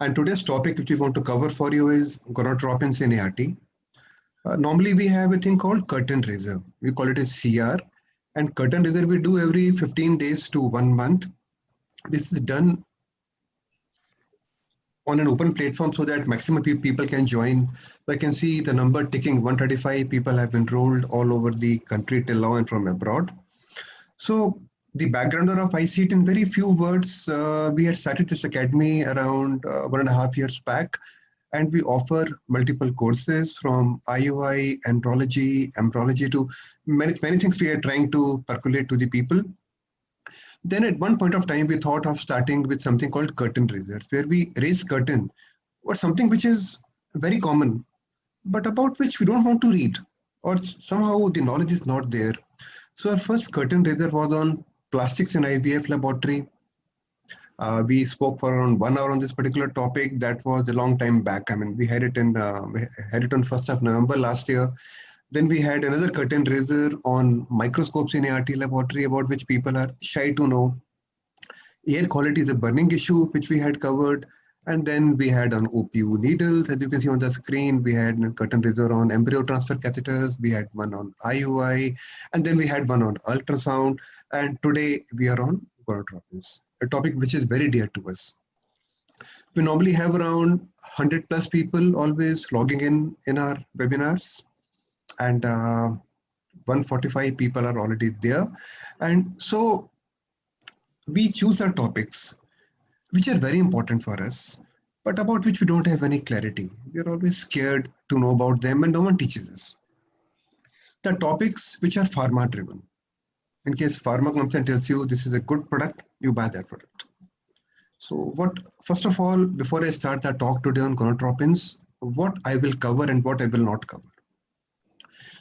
And today's topic which we want to cover for you is gonadotropins in ART. Normally we have a thing called curtain raiser. We call it as CR. And curtain raiser we do every 15 days to 1 month. This is done on an open platform so that maximum people can join. I can see the number ticking. 135 people have enrolled all over the country till now and from abroad. So the background of I see it in very few words. We had started this academy around 1.5 years back, and we offer multiple courses from IUI, andrology, embryology to many things we are trying to percolate to the people. Then at one point of time, we thought of starting with something called curtain raisers, where we raise curtain or something which is very common, but about which we don't want to read, or somehow the knowledge is not there. So our first curtain raiser was on plastics in IVF laboratory. We spoke for around 1 hour on this particular topic. That was a long time back. I mean, we had it on 1st of November last year. Then we had another curtain raiser on microscopes in ART laboratory, about which people are shy to know. Air quality is a burning issue, which we had covered. And then we had on OPU needles, as you can see on the screen. We had a curtain raiser on embryo transfer catheters. We had one on IUI. And then we had one on ultrasound. And today we are on gonadotropins, a topic which is very dear to us. We normally have around 100 plus people always logging in our webinars. And 145 people are already there. And so we choose our topics which are very important for us, but about which we don't have any clarity. We are always scared to know about them and no one teaches us. The topics which are pharma driven. In case pharma comes and tells you this is a good product, you buy that product. So first of all, before I start the talk today on gonadotropins, what I will cover and what I will not cover.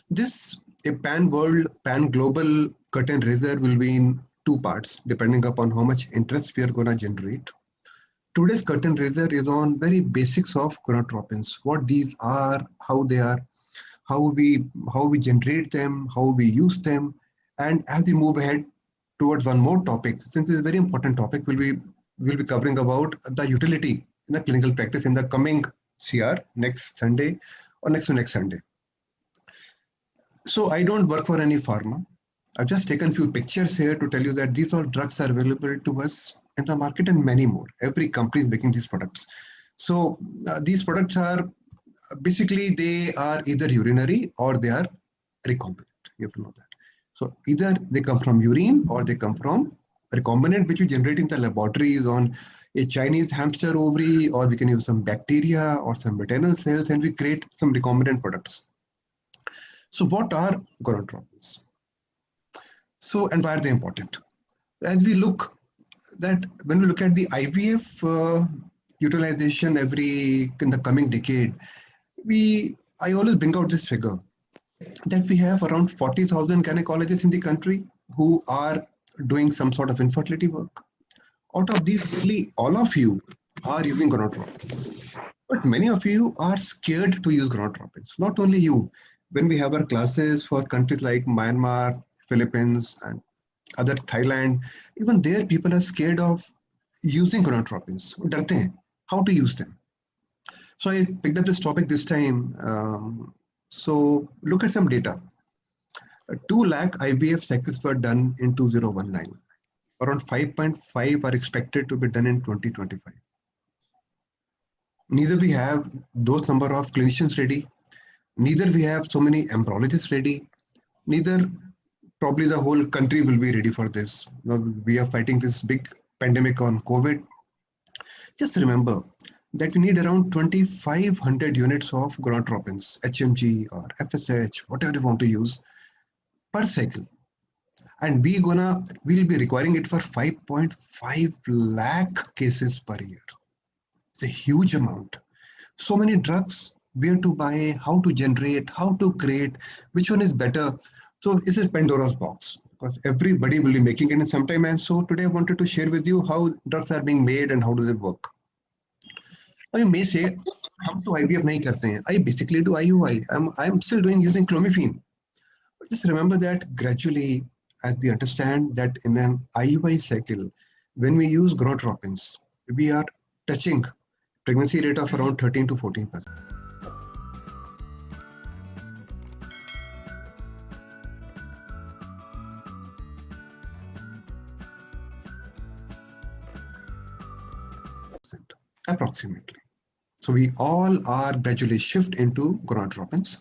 This a pan-world, pan-global curtain raiser will be in 2 parts, depending upon how much interest we are going to generate. Today's curtain raiser is on very basics of gonadotropins, what these are, how they are, how we generate them, how we use them. And as we move ahead towards one more topic, since it's a very important topic, we'll be covering about the utility in the clinical practice in the coming CR next Sunday or next to next Sunday. So I don't work for any pharma. I've just taken a few pictures here to tell you that these all drugs are available to us in the market and many more. Every company is making these products. So these products are basically, they are either urinary or they are recombinant. You have to know that. So either they come from urine or they come from recombinant, which we generate in the laboratories on a Chinese hamster ovary, or we can use some bacteria or some maternal cells and we create some recombinant products. So what are gonadotropins? So, and why are they important? As we look when we look at the IVF utilization in the coming decade, I always bring out this figure that we have around 40,000 gynecologists in the country who are doing some sort of infertility work. Out of these, nearly all of you are using gonadotropins, but many of you are scared to use gonadotropins. Not only you. When we have our classes for countries like Myanmar, Philippines, and other Thailand, even there people are scared of using gonadotropins. डरते हैं how to use them. So I picked up this topic this time. So look at some data. 2 lakh IVF cycles were done in 2019. Around 5.5 are expected to be done in 2025. Neither we have those number of clinicians ready. Neither we have so many embryologists ready, neither probably the whole country will be ready for this. We are fighting this big pandemic on COVID. Just remember that we need around 2,500 units of gonadotropins, HMG or FSH, whatever you want to use, per cycle. And we'll be requiring it for 5.5 lakh cases per year. It's a huge amount. So many drugs, where to buy, how to generate, how to create, which one is better. So this is Pandora's box because everybody will be making it in some time. And so today I wanted to share with you how drugs are being made and how do they work. Now you may say, how to IVF nahi karte hain? I basically do IUI. I'm still using clomiphene. But just remember that gradually, as we understand that in an IUI cycle, when we use gonadotropins, we are touching Pregnancy rate of around 13 to 14%. Approximately. So we all are gradually shift into gonadotropins.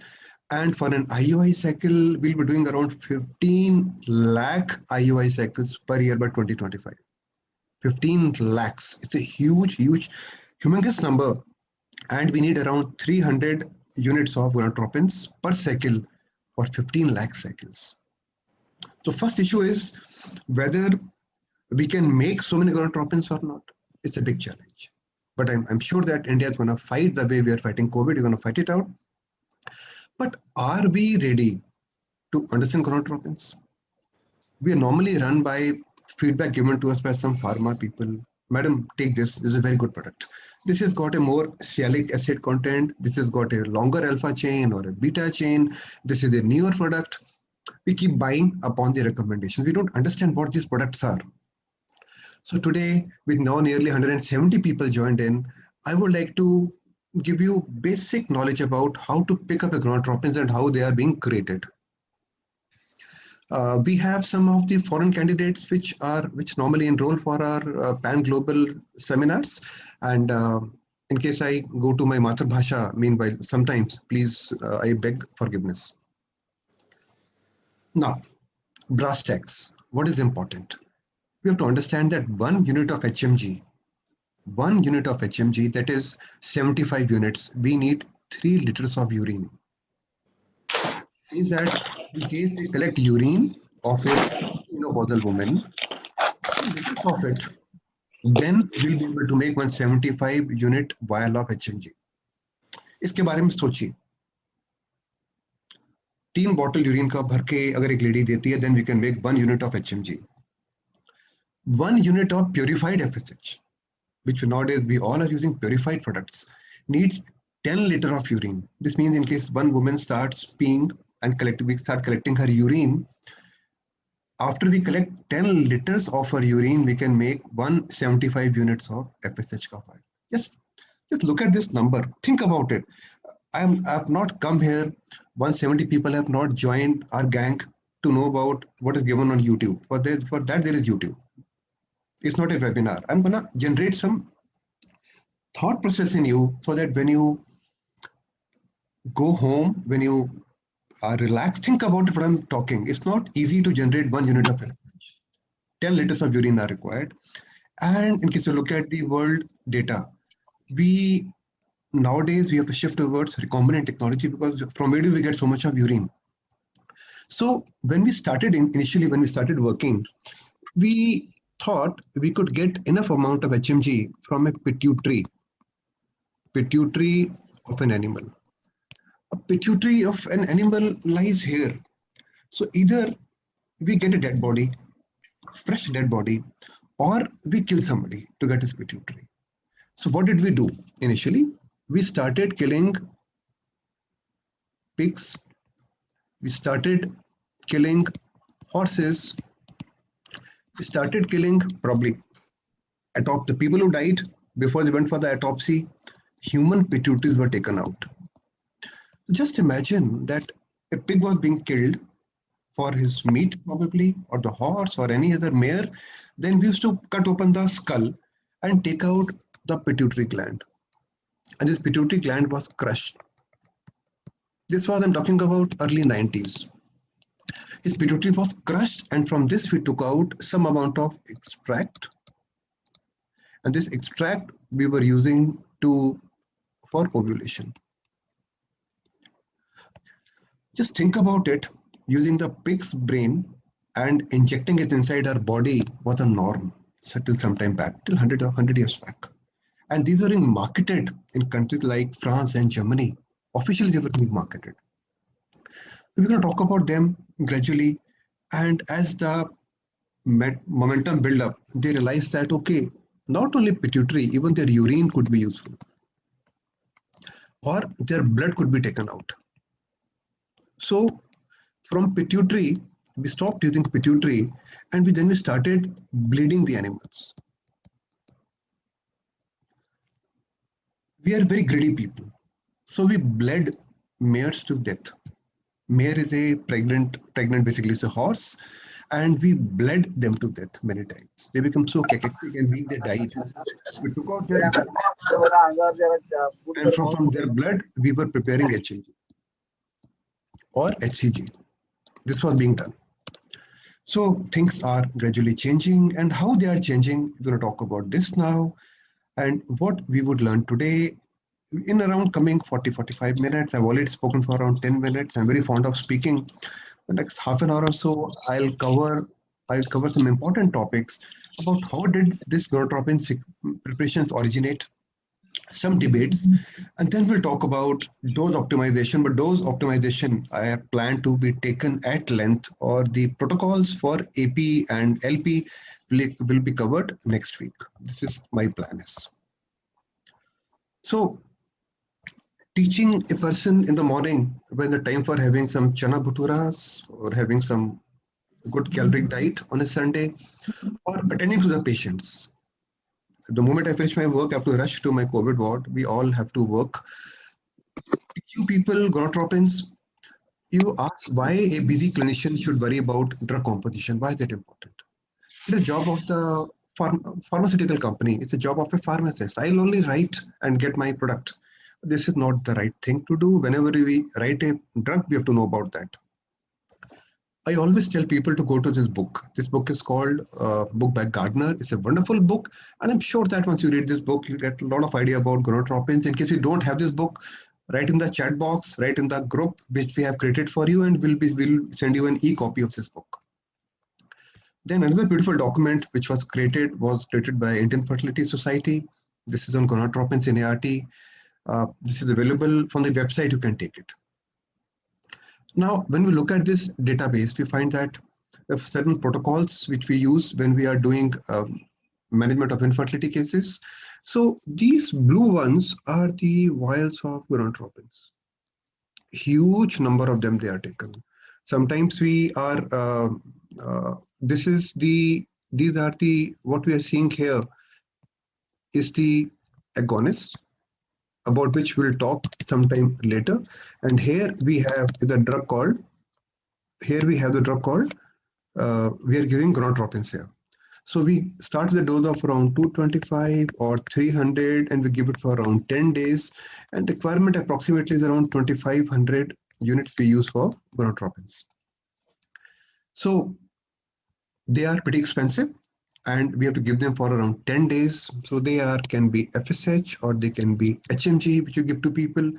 And for an IUI cycle, we'll be doing around 15 lakh IUI cycles per year by 2025. 15 lakhs. It's a huge, huge, humongous number. And we need around 300 units of gonadotropins per cycle for 15 lakh cycles. So first issue is whether we can make so many gonadotropins or not. It's a big challenge. But I'm sure that India is going to fight the way we are fighting COVID. We're going to fight it out. But are we ready to understand gonadotropins? We are normally run by feedback given to us by some pharma people. Madam, take this. This is a very good product. This has got a more sialic acid content. This has got a longer alpha chain or a beta chain. This is a newer product. We keep buying upon the recommendations. We don't understand what these products are. So today, with now nearly 170 people joined in, I would like to give you basic knowledge about how to pick up a gonadotropins and how they are being created. We have some of the foreign candidates which normally enroll for our pan-global seminars. And in case I go to my Matru Bhasha, meanwhile, sometimes, please, I beg forgiveness. Now, brass tacks. What is important? We have to understand that 1 unit of HMG, that is 75 units, we need 3 liters of urine. Means that in case we collect urine of a menopausal woman, 3 liters of it, then we'll be able to make 175 unit vial of HMG. इसके बारे में सोचिए. 3 bottle urine का भर के अगर एक lady देती है, then we can make 1 unit of HMG. 1 unit of purified FSH, which nowadays we all are using purified products, needs 10 liter of urine. This means in case one woman starts peeing and we start collecting her urine, after we collect 10 liters of her urine, we can make 175 units of FSH ka vial. Just look at this number. Think about it. I have not come here. 170 people have not joined our gang to know about what is given on YouTube. For that, there is YouTube. It's not a webinar. I'm going to generate some thought process in you so that when you go home, when you are relaxed, think about it when I'm talking. It's not easy to generate 1 unit of FSH. 10 liters of urine are required. And in case you look at the world data, nowadays we have to shift towards recombinant technology because from where do we get so much of urine? So when we started initially, when we started working, we thought we could get enough amount of HMG from a pituitary of an animal. A pituitary of an animal lies here. So either we get a dead body, fresh dead body, or we kill somebody to get his pituitary. So what did we do initially? We started killing pigs. We started killing horses. We started killing probably the people who died before they went for the autopsy. Human pituitaries were taken out. Just imagine that a pig was being killed for his meat probably, or the horse or any other mare. Then we used to cut open the skull and take out the pituitary gland. And this pituitary gland was crushed. This was, I'm talking about early 90s. His pituitary was crushed, and from this we took out some amount of extract. And this extract we were using for ovulation. Just think about it. Using the pig's brain and injecting it inside our body was a norm till some time back, till 100 years back. And these were being marketed in countries like France and Germany. Officially, they were being marketed. We're going to talk about them gradually. And as the momentum build up, they realized that, okay, not only pituitary, even their urine could be useful. Or their blood could be taken out. So from pituitary, we stopped using pituitary, and then we started bleeding the animals. We are very greedy people. So we bled mares to death. Mare is a pregnant basically is a horse, and we bled them to death many times. They become so cachectic and weak, they died. We took out their blood, and from their blood, we were preparing HCG or HCG. This was being done. So things are gradually changing, and how they are changing, we're going to talk about this now, and what we would learn today in around coming 40-45 minutes. I've already spoken for around 10 minutes. I'm very fond of speaking. The next half an hour or so, I'll cover some important topics about how did this gonadotropin preparations originate, some debates, and then we'll talk about dose optimization. But dose optimization I have planned to be taken at length, or the protocols for AP and LP will be covered next week. This is my plan is. So teaching a person in the morning when the time for having some chana bhuturas or having some good caloric diet on a Sunday, or attending to the patients. The moment I finish my work, I have to rush to my COVID ward. We all have to work. Teaching people gonadotropins, you ask why a busy clinician should worry about drug composition. Why is that important? It's the job of the pharmaceutical company. It's the job of a pharmacist. I'll only write and get my product. This is not the right thing to do. Whenever we write a drug, we have to know about that. I always tell people to go to this book. This book is called Book by Gardner. It's a wonderful book. And I'm sure that once you read this book, you get a lot of idea about gonadotropins. In case you don't have this book, write in the chat box, write in the group which we have created for you, and we'll send you an e-copy of this book. Then another beautiful document which was created by Indian Fertility Society. This is on gonadotropins in ART. This is available from the website. You can take it. Now, when we look at this database, we find that there are certain protocols which we use when we are doing management of infertility cases. So these blue ones are the vials of gonadotropins. Huge number of them they are taken. Sometimes we are, what we are seeing here is the agonist, about which we'll talk sometime later. And here we have the drug called, we are giving gonadotropins here. So we start with a dose of around 225 or 300, and we give it for around 10 days. And requirement approximately is around 2,500 units we use for gonadotropins. So they are pretty expensive, and we have to give them for around 10 days. So they can be FSH or they can be HMG, which you give to people.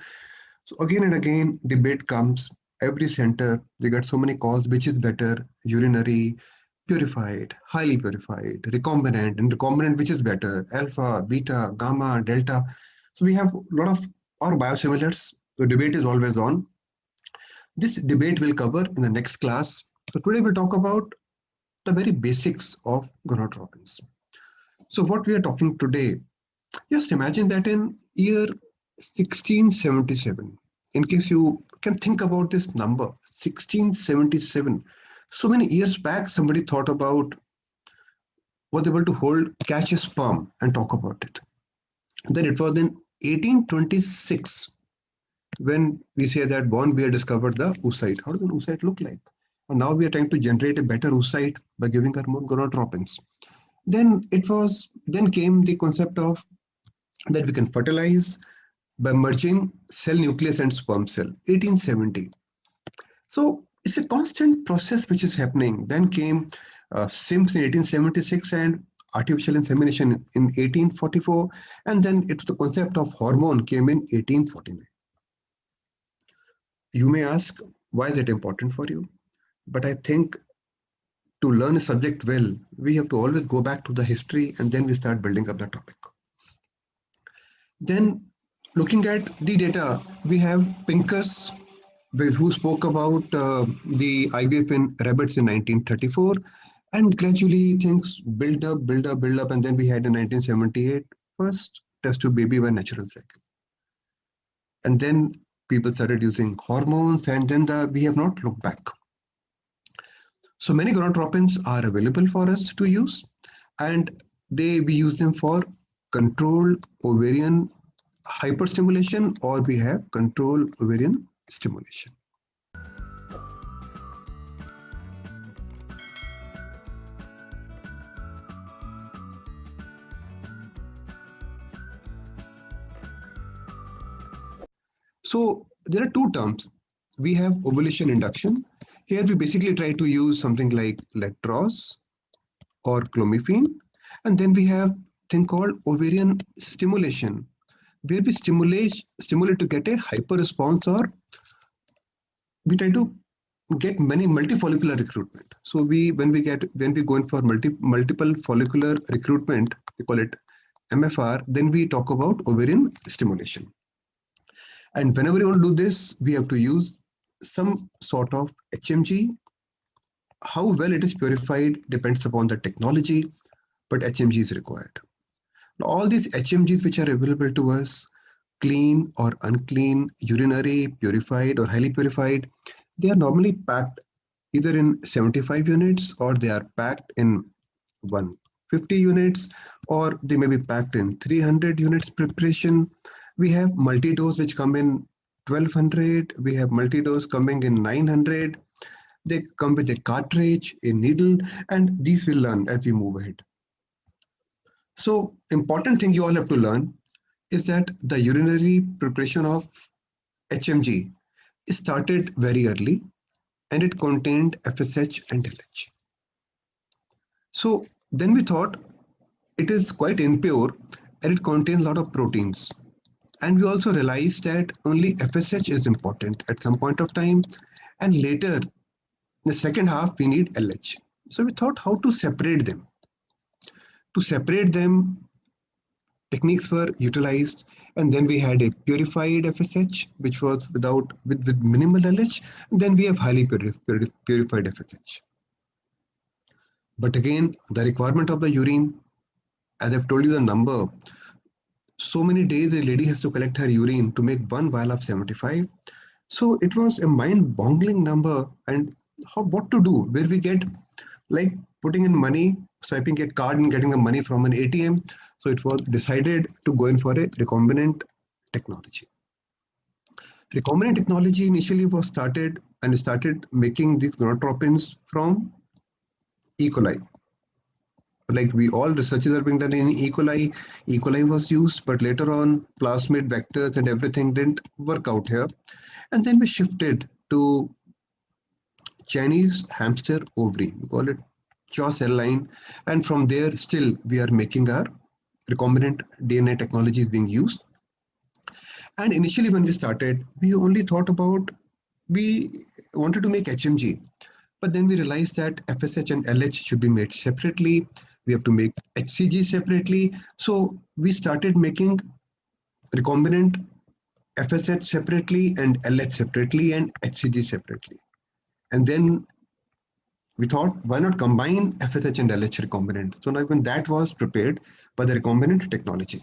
So again and again, debate comes. Every center, they get so many calls, which is better, urinary, purified, highly purified, recombinant, and recombinant, which is better, alpha, beta, gamma, delta. So we have a lot of our biosimilars. The debate is always on. This debate will cover in the next class. So today we'll talk about the very basics of gonadotropins. So what we are talking today, just imagine that in year 1677, in case you can think about this number, 1677, so many years back, somebody thought about, was able to catch a sperm and talk about it. Then it was in 1826 when we say that Von Baer discovered the oocyte. How does an oocyte look like? And now we are trying to generate a better oocyte by giving her more gonadotropins. Then came the concept of that we can fertilize by merging cell nucleus and sperm cell, 1870. So it's a constant process which is happening. Then came SIMS in 1876 and artificial insemination in 1844. And then the concept of hormone came in 1849. You may ask, why is it important for you? But I think to learn a subject well, we have to always go back to the history, and then we start building up the topic. Then looking at the data, we have Pincus, who spoke about the IVF in rabbits in 1934, and gradually things build up, and then we had in 1978 first test tube baby by natural cycle. And then people started using hormones, and then we have not looked back. So many gonadotropins are available for us to use, and we use them for controlled ovarian hyperstimulation, or we have control ovarian stimulation. So there are two terms. We have ovulation induction. Here we basically try to use something like letroz or clomiphene. And then we have thing called ovarian stimulation, where we stimulate to get a hyper response, or we try to get many multifollicular recruitment. So when we go in for multiple follicular recruitment, we call it MFR, then we talk about ovarian stimulation. And whenever you want to do this, we have to use some sort of HMG. How well it is purified depends upon the technology, but HMG is required. Now, all these HMGs which are available to us, clean or unclean, urinary, purified or highly purified, they are normally packed either in 75 units, or they are packed in 150 units, or they may be packed in 300 units preparation. We have multi-dose which come in 1200. We have multi-dose coming in 900. They come with a cartridge, a needle, and these will learn as we move ahead. So important thing you all have to learn is that the urinary preparation of HMG started very early, and it contained FSH and LH. So then we thought it is quite impure and it contains a lot of proteins. And we also realized that only FSH is important at some point of time, and later in the second half we need LH. So we thought how to separate them. To separate them, techniques were utilized, and then we had a purified FSH which was with minimal LH, and then we have highly purified FSH. But again, the requirement of the urine, as I've told you the number, so many days a lady has to collect her urine to make one vial of 75. So it was a mind-boggling number, and what to do, where we get like putting in money, swiping a card and getting the money from an ATM. So it was decided to go in for a recombinant technology. Recombinant technology initially was started making these gonadotropins from E. coli. Like all researches are being done in E. coli. E. coli was used, but later on plasmid vectors and everything didn't work out here. And then we shifted to Chinese hamster ovary. We call it CHO cell line. And from there, still we are making our recombinant DNA technology is being used. And initially when we started, we only thought about, we wanted to make HMG. But then we realized that FSH and LH should be made separately. We have to make HCG separately. So we started making recombinant FSH separately and LH separately and HCG separately. And then we thought, why not combine FSH and LH recombinant? So now even that was prepared by the recombinant technology.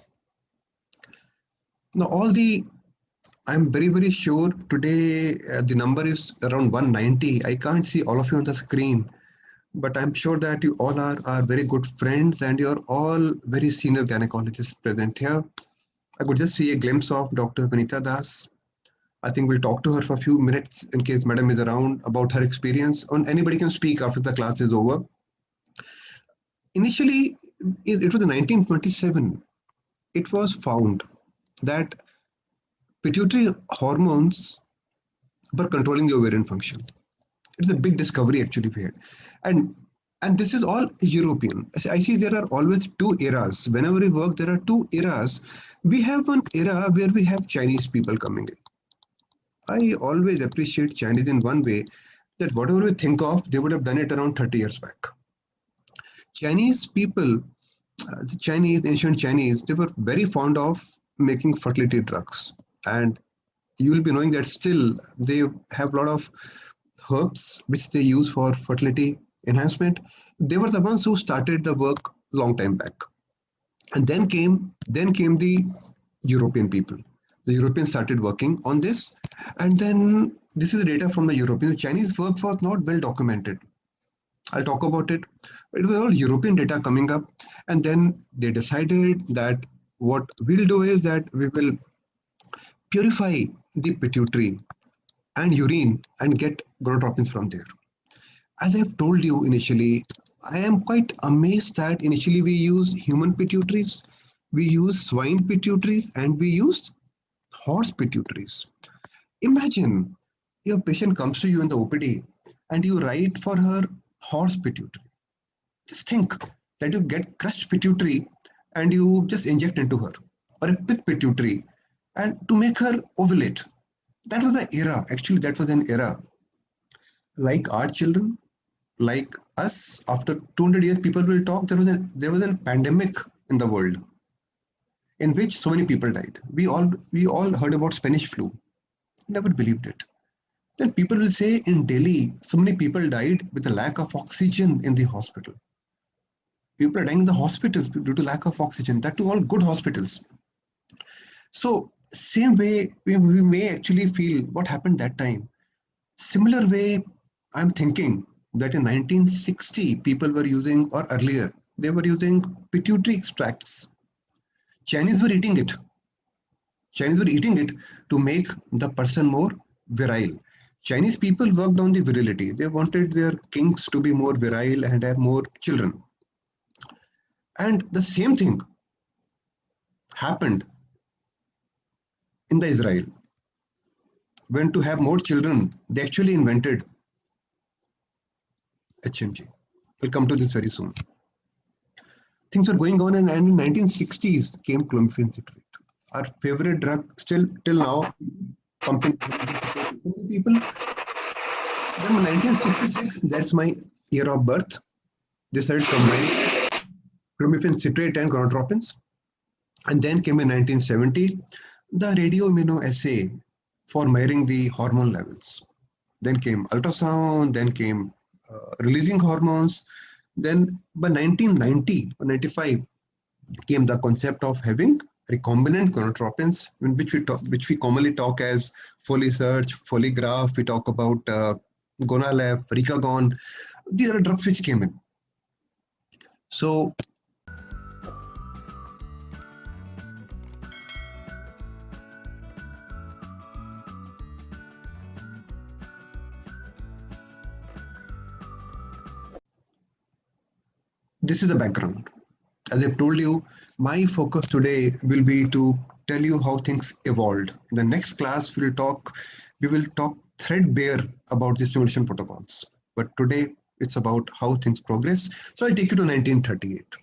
Now I'm very, very sure today the number is around 190. I can't see all of you on the screen, but I'm sure that you all are very good friends and you're all very senior gynecologists present here. I could just see a glimpse of Dr. Vanita Das. I think we'll talk to her for a few minutes in case Madam is around about her experience. Anybody can speak after the class is over. Initially, it was in 1927. It was found that pituitary hormones were controlling the ovarian function. It's a big discovery actually we had. And this is all European. I see there are always two eras. Whenever we work, there are two eras. We have one era where we have Chinese people coming in. I always appreciate Chinese in one way, that whatever we think of, they would have done it around 30 years back. Chinese people, ancient Chinese, they were very fond of making fertility drugs. And you will be knowing that still they have a lot of herbs which they use for fertility enhancement. They were the ones who started the work long time back. And then came the European people. The Europeans started working on this. And then this is the data from the European. Chinese work was not well documented. I'll talk about it. It was all European data coming up. And then they decided that what we'll do is that we will purify the pituitary and urine and get gonadotropins from there. As I've told you initially, I am quite amazed that initially we used human pituitaries, we used swine pituitaries, and we used horse pituitaries. Imagine your patient comes to you in the OPD and you write for her horse pituitary. Just think that you get crushed pituitary and you just inject into her, or a pig pituitary, and to make her ovulate. That was an era. Actually, that was an era. Like our children, like us, after 200 years, people will talk. There was a pandemic in the world in which so many people died. We all heard about Spanish flu. Never believed it. Then people will say in Delhi, so many people died with a lack of oxygen in the hospital. People are dying in the hospitals due to lack of oxygen. That too, all good hospitals. So same way we may actually feel what happened that time. Similar way, I'm thinking that in 1960 people were using, or earlier, they were using pituitary extracts. Chinese were eating it. Chinese were eating it to make the person more virile. Chinese people worked on the virility. They wanted their kings to be more virile and have more children. And the same thing happened in the Israel. When to have more children, they actually invented HMG. We'll come to this very soon. Things were going on, and in 1960s came clomiphene citrate. Our favorite drug, still till now, pumping people. Then in 1966, that's my year of birth, they started combining clomiphene citrate and gonadotropins. And then came in 1970, the radioimmunoassay for measuring the hormone levels. Then came ultrasound, then came releasing hormones. Then by 1990 or 95 came the concept of having recombinant gonadotropins, which we commonly talk as Folisearch, Foligraph. We talk about Gonalep, Ricagon. These are drugs which came in. So this is the background. As I've told you, my focus today will be to tell you how things evolved. In the next class, we will talk threadbare about the stimulation protocols. But today, it's about how things progress. So I take you to 1938.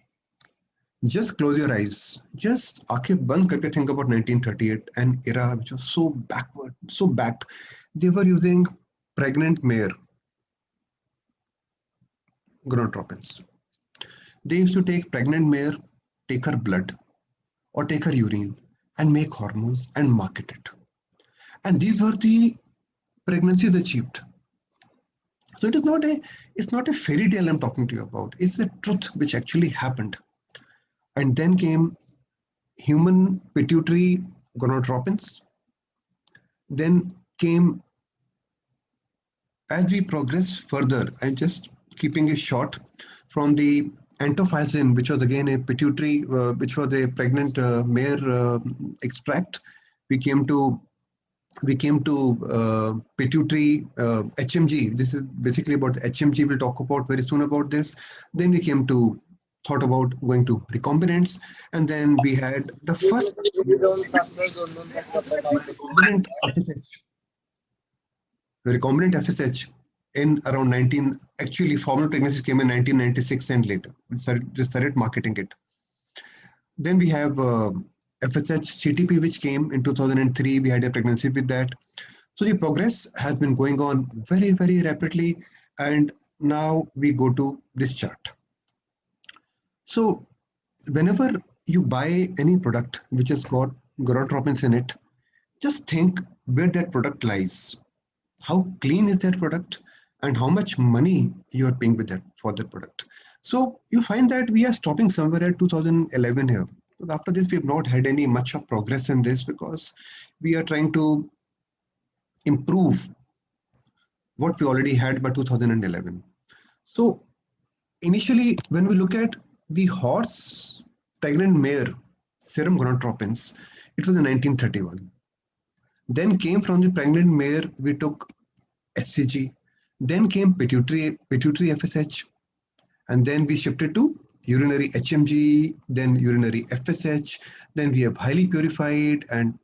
Just close your eyes. Just आंखें बंद करके think about 1938, an era which was so backward, so back. They were using pregnant mare gonadotropins. They used to take pregnant mare, take her blood or take her urine and make hormones and market it. And these were the pregnancies achieved. So it's not a fairy tale I'm talking to you about. It's the truth which actually happened. And then came human pituitary gonadotropins. Then came, as we progress further, I'm just keeping it short, from the 𝐸𝐴𝐴𝐴, which was again a pituitary, which was a pregnant mare extract. We came to pituitary HMG. This is basically about HMG. We'll talk about very soon about this. Then we thought about going to recombinants, and then we had the first recombinant FSH in around actually formal pregnancies came in 1996 and later. We started marketing it. Then we have FSH CTP, which came in 2003. We had a pregnancy with that. So the progress has been going on very, very rapidly. And now we go to this chart. So whenever you buy any product which has got gonadotropins in it, just think where that product lies. How clean is that product? And how much money you are paying with that for that product. So you find that we are stopping somewhere at 2011 here. But after this, we have not had any much of progress in this because we are trying to improve what we already had by 2011. So initially, when we look at the horse pregnant mare serum gonadotropins, it was in 1931. Then came from the pregnant mare, we took HCG. Then came pituitary FSH, and then we shifted to urinary HMG, then urinary FSH, then we have highly purified, and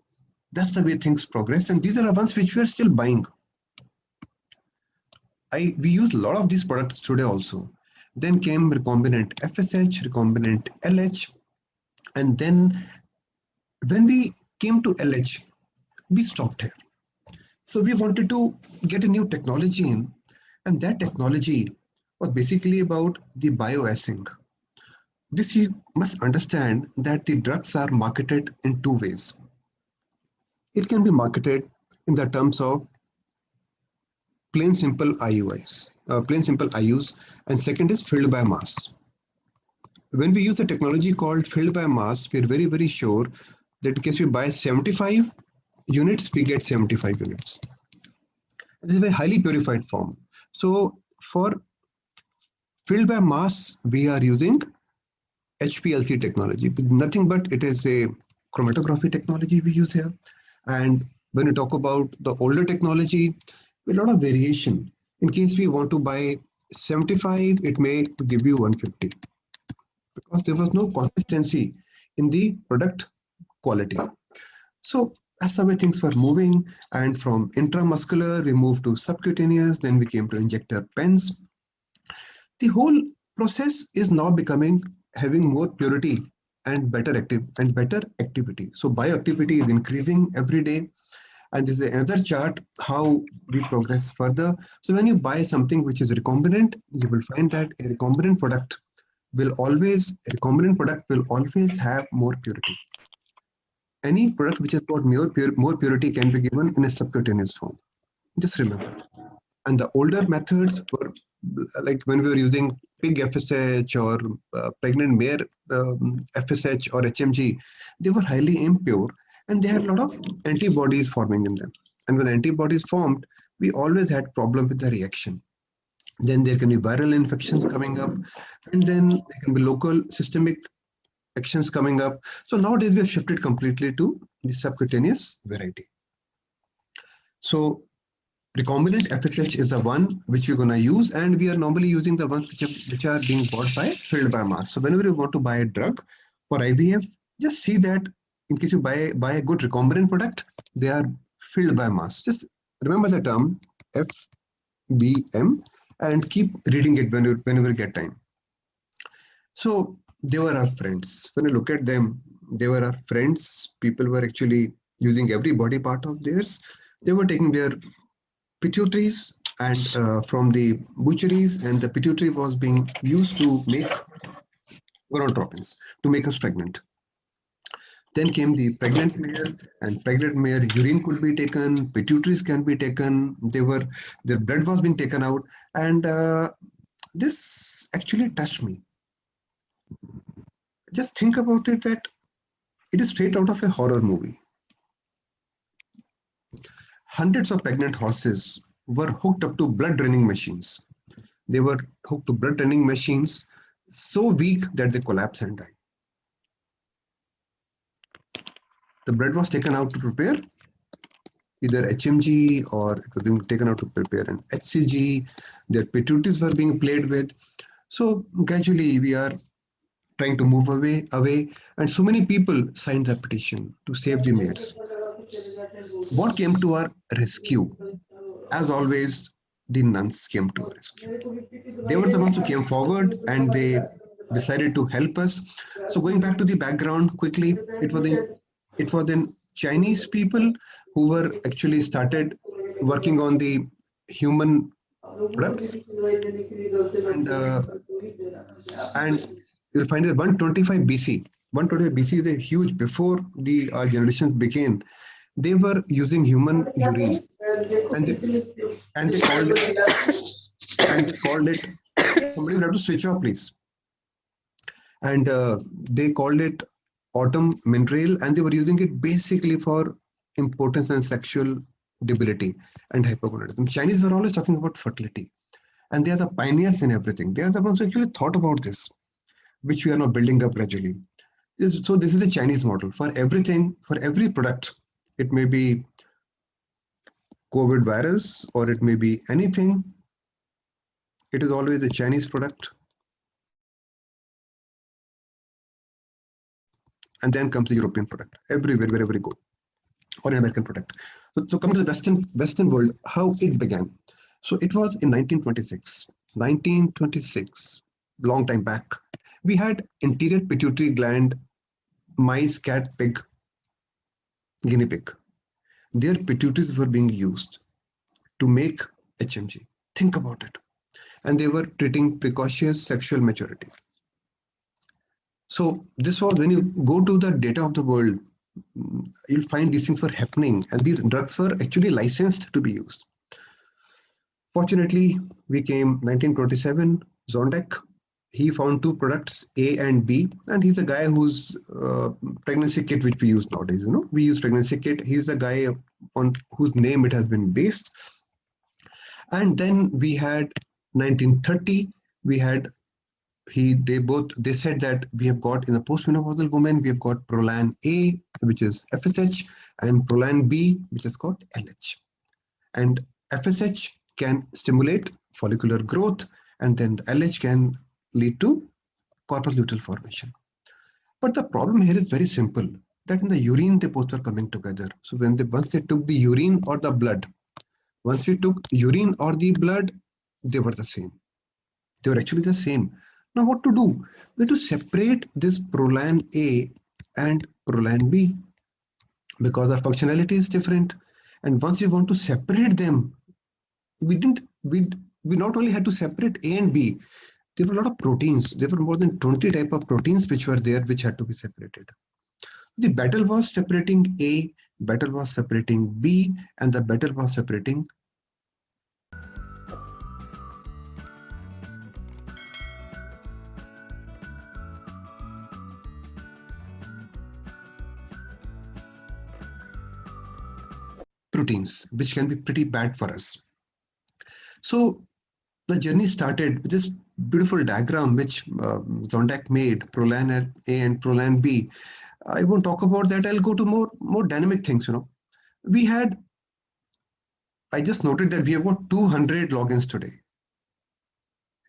that's the way things progress. And these are the ones which we are still buying. We use a lot of these products today also. Then came recombinant FSH, recombinant LH, and then when we came to LH, we stopped here. So we wanted to get a new technology in, and that technology was basically about the bioassing. This you must understand that the drugs are marketed in two ways. It can be marketed in the terms of plain simple IUIs, and second is filled by mass. When we use a technology called filled by mass, we are very, very sure that in case we buy 75 units, we get 75 units. This is a very highly purified form. So for filled by mass, we are using HPLC technology. Nothing but it is a chromatography technology we use here. And when we talk about the older technology, a lot of variation. In case we want to buy 75, it may give you 150 because there was no consistency in the product quality. So as the way things were moving, and from intramuscular, we moved to subcutaneous, then we came to injector pens. The whole process is now having more purity and better activity. So bioactivity is increasing every day. And this is another chart how we progress further. So when you buy something which is recombinant, you will find that a recombinant product will always have more purity. Any product which has got more purity can be given in a subcutaneous form. Just remember. And the older methods were like when we were using pig FSH or pregnant mare FSH or HMG, they were highly impure and they had a lot of antibodies forming in them. And when antibodies formed, we always had problem with the reaction. Then there can be viral infections coming up, and then there can be local systemic actions coming up. So nowadays we have shifted completely to the subcutaneous variety. So recombinant FSH is the one which we're going to use, and we are normally using the ones which are being bought by filled by mass. So whenever you want to buy a drug for IVF, just see that in case you buy a good recombinant product, they are filled by mass. Just remember the term FBM and keep reading it whenever you get time. So they were our friends. When you look at them, they were our friends. People were actually using every body part of theirs. They were taking their pituitaries and from the butcheries, and the pituitary was being used to make gonadotropins to make us pregnant. Then came the pregnant mare, and pregnant mare urine could be taken, pituitaries can be taken. Their blood was being taken out, and this actually touched me. Just think about it, that it is straight out of a horror movie. Hundreds of pregnant horses were hooked up to blood draining machines. They were hooked to blood draining machines so weak that they collapse and die. The blood was taken out to prepare either HMG, or it was being taken out to prepare an HCG. Their pituitaries were being played with. So gradually we are trying to move away, and so many people signed the petition to save the mares. What came to our rescue? As always, the nuns came to our rescue. They were the ones who came forward and they decided to help us. So going back to the background quickly, it was then Chinese people who were actually started working on the human products, and you'll find that 125 BC. 125 BC is a huge, before our generation began. They were using human urine, and they called it. Somebody will have to switch off, please. And they called it autumn mineral, and they were using it basically for impotence and sexual debility and hypogonadism. Chinese were always talking about fertility, and they are the pioneers in everything. They are the ones who actually thought about this, which we are now building up gradually. So this is a Chinese model for everything, for every product. It may be COVID virus, or it may be anything. It is always a Chinese product. And then comes the European product, everywhere, wherever you go, or an American product. So coming to the Western world, how it began. So it was in 1926. 1926, long time back. We had anterior pituitary gland, mice, cat, pig, guinea pig. Their pituitaries were being used to make HMG. Think about it. And they were treating precocious sexual maturity. So this was, when you go to the data of the world, you'll find these things were happening, and these drugs were actually licensed to be used. Fortunately, we came 1927, Zondek. He found two products, A and B, and he's a guy whose pregnancy kit, which we use nowadays. We use pregnancy kit. He's the guy on whose name it has been based. And then we had 1930. We had they said that we have got, in a postmenopausal woman, we have got Prolan A, which is FSH, and Prolan B, which is called LH. And FSH can stimulate follicular growth, and then the LH can lead to corpus luteal formation. But the problem here is very simple, that in the urine, they both are coming together. So once they took the urine or the blood, once we took urine or the blood, they were the same. They were actually the same. Now what to do? We have to separate this Prolan A and Prolan B, because our functionality is different. And once we want to separate them, we not only had to separate A and B, there were a lot of proteins. There were more than 20 type of proteins which were there, which had to be separated. The battle was separating A, battle was separating B, and the battle was separating proteins, which can be pretty bad for us. So the journey started with this beautiful diagram which Zondek made, Prolan A and Prolan B. I won't talk about that. I'll go to more dynamic things. I just noted that we have got 200 logins today.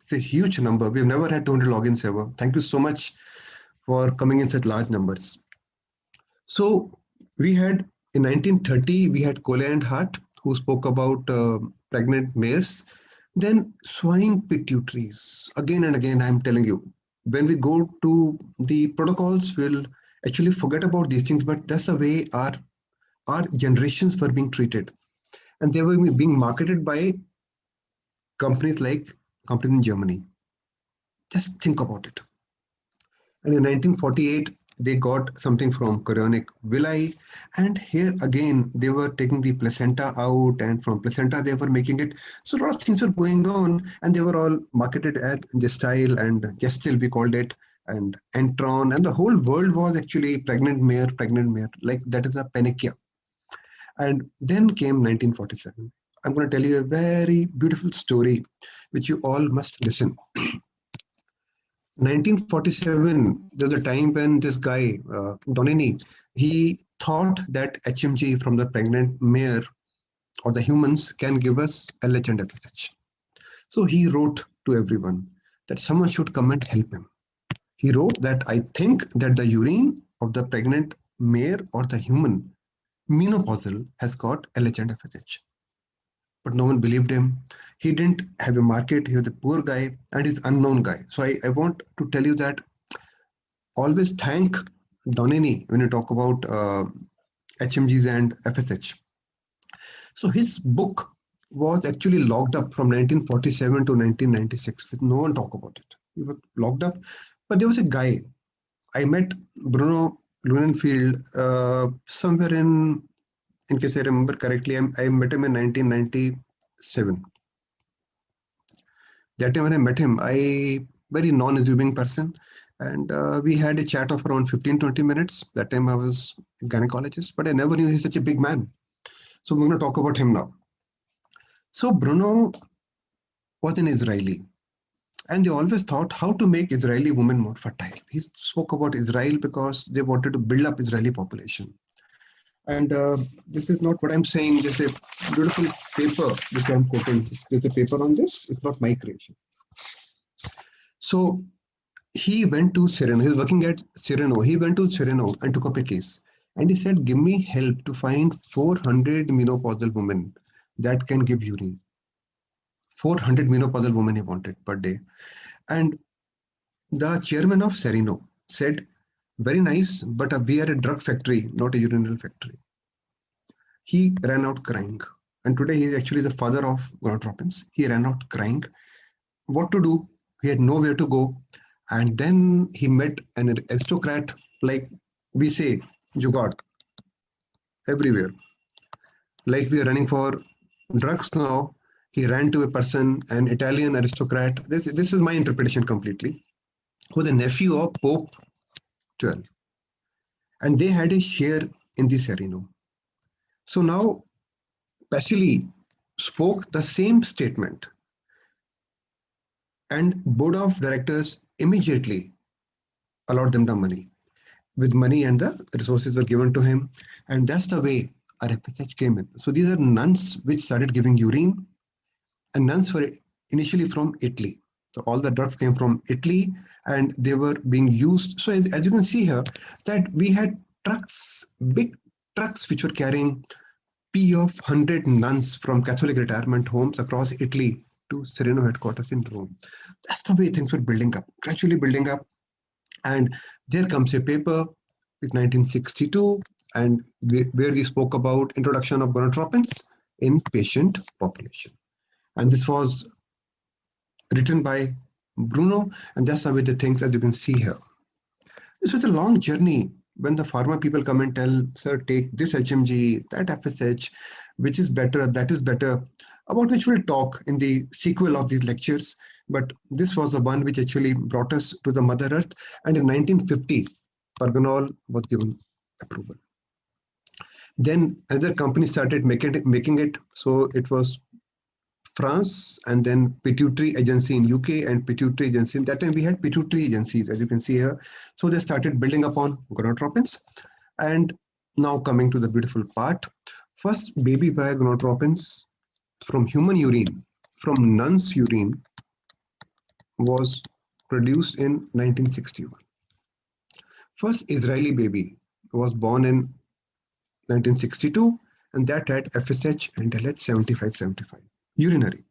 It's a huge number. We've never had 200 logins ever. Thank you so much for coming in such large numbers. So we had, in 1930, we had Cole and Hart, who spoke about pregnant mares. Then swine pituitaries. Again and again, I'm telling you, when we go to the protocols, we'll actually forget about these things, but that's the way our generations were being treated. And they were being marketed by companies in Germany. Just think about it. And in 1948, they got something from chorionic villi, and here again they were taking the placenta out, and from placenta they were making it. So a lot of things were going on, and they were all marketed as 𝐆𝐵 and 𝐆𝐵, we called it, and Entron, and the whole world was actually pregnant mare, like that is a panacea. And then came 1947. I'm going to tell you a very beautiful story which you all must listen. 1947, there's a time when this guy, Donini, he thought that HMG from the pregnant mare or the humans can give us LH and FSH. So he wrote to everyone that someone should come and help him. He wrote that, I think that the urine of the pregnant mare or the human menopausal has got LH and FSH. But no one believed him. He didn't have a market. He was a poor guy and he's unknown guy. So I want to tell you that always thank Donini when you talk about HMGs and FSH. So his book was actually locked up from 1947 to 1996. With no one talk about it. He was locked up. But there was a guy. I met Bruno Lunenfeld somewhere in case I remember correctly, I met him in 1997. That time when I met him, very non-assuming person, and we had a chat of around 15-20 minutes. That time I was a gynecologist, but I never knew he's such a big man. So we're going to talk about him now. So Bruno was an Israeli, and they always thought how to make Israeli women more fertile. He spoke about Israel because they wanted to build up Israeli population. And this is not what I'm saying. There's a beautiful paper which I'm quoting. There's a paper on this. It's not my creation. So he went to Sereno. He was working at Sereno. He went to Sereno and took up a case. And he said, give me help to find 400 menopausal women that can give urine. 400 menopausal women he wanted per day. And the chairman of Sereno said, very nice, but we are a drug factory, not a urinal factory. He ran out crying. And today he is actually the father of gonadotropins. He ran out crying. What to do? He had nowhere to go. And then he met an aristocrat, like we say, Jugaad, everywhere. Like we are running for drugs now. He ran to a person, an Italian aristocrat. This is my interpretation completely, who was the nephew of Pope 12. And they had a share in the Sereno. So now Pasili spoke the same statement, and board of directors immediately allowed them the money. With money and the resources were given to him, and that's the way our FSH came in. So these are nuns which started giving urine, and nuns were initially from Italy. So all the drugs came from Italy, and they were being used. So as you can see here, that we had trucks, big trucks, which were carrying P of 100 nuns from Catholic retirement homes across Italy to Sereno headquarters in Rome. That's the way things were building up, gradually building up. And there comes a paper in 1962, and where we spoke about introduction of gonadotropins in patient population. And this was written by Bruno, and that's the way the things, as you can see here. This was a long journey. When the pharma people come and tell, sir, take this HMG, that FSH, which is better, that is better, about which we'll talk in the sequel of these lectures. But this was the one which actually brought us to the Mother Earth. And in 1950, Pergonol was given approval. Then another company started making it. So it was France, and then pituitary agency in UK and pituitary agency. In that time we had pituitary agencies, as you can see here. So they started building upon gonadotropins. And now coming to the beautiful part. First baby by gonadotropins from human urine, from nun's urine, was produced in 1961. First Israeli baby was born in 1962, and that had FSH and LH 75-75. Urinary.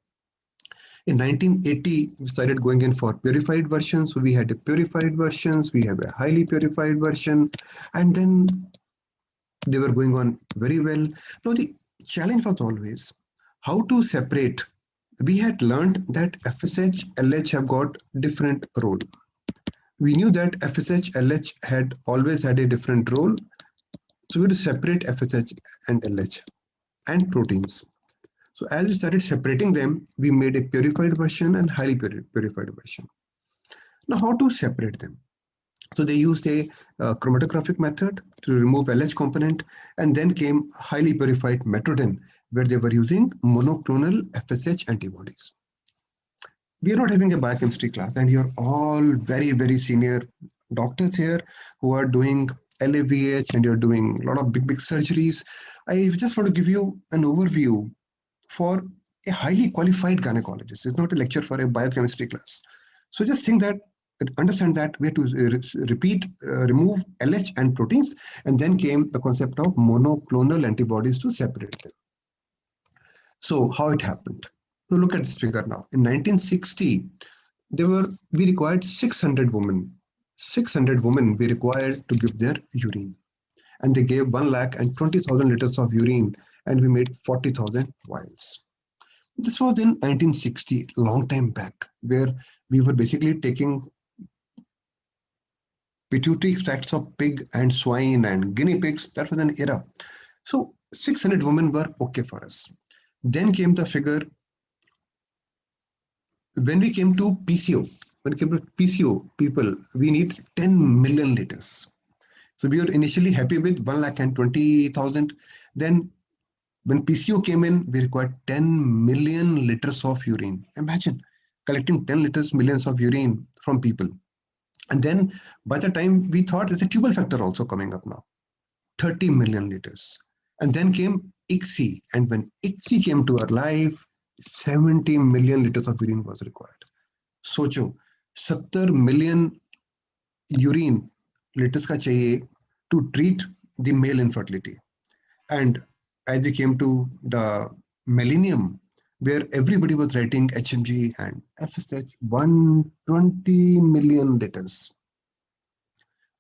In 1980, we started going in for purified versions. So we had a purified versions, we have a highly purified version, and then they were going on very well. Now the challenge was always how to separate. We had learned that FSH, LH have got different role. We knew that FSH, LH had always had a different role. So we had to separate FSH and LH and proteins. So as we started separating them, we made a purified version and highly purified version. Now, how to separate them? So they used a chromatographic method to remove LH component, and then came highly purified method, where they were using monoclonal FSH antibodies. We are not having a biochemistry class, and you're all very, very senior doctors here who are doing LAVH, and you're doing a lot of big surgeries. I just want to give you an overview for a highly qualified gynecologist. It's not a lecture for a biochemistry class. So just think that, understand that we have to remove LH and proteins, and then came the concept of monoclonal antibodies to separate them. So how it happened? So look at this figure now. In 1960, we required 600 women. 600 women we required to give their urine. And they gave 120,000 liters of urine, and we made 40,000 vials. This was in 1960, long time back, where we were basically taking pituitary extracts of pig and swine and guinea pigs. That was an era. So 600 women were okay for us. Then came the figure, when we came to PCO, people, we need 10 million liters. So we were initially happy with 120,000. Then when PCO came in, we required 10 million liters of urine. Imagine collecting 10 liters, millions of urine from people. And then by the time we thought there's a tubal factor also coming up now. 30 million liters. And then came 𝐿𝐶. And when 𝐿𝐶 came to our life, 70 million liters of urine was required. सोचो 70 million urine liters का चाहिए to treat the male infertility. And as we came to the millennium, where everybody was writing HMG and FSH, 120 million liters.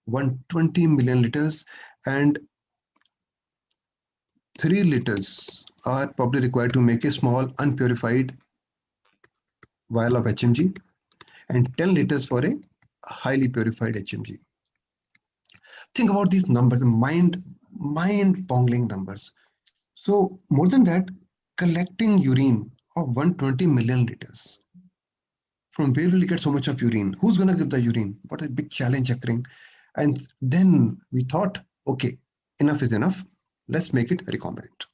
120 million liters, and 3 liters are probably required to make a small unpurified vial of HMG, and 10 liters for a highly purified HMG. Think about these numbers, mind-boggling numbers. So more than that, collecting urine of 120 million liters. From where will you get so much of urine? Who's going to give the urine? What a big challenge occurring. And then we thought, okay, enough is enough. Let's make it recombinant.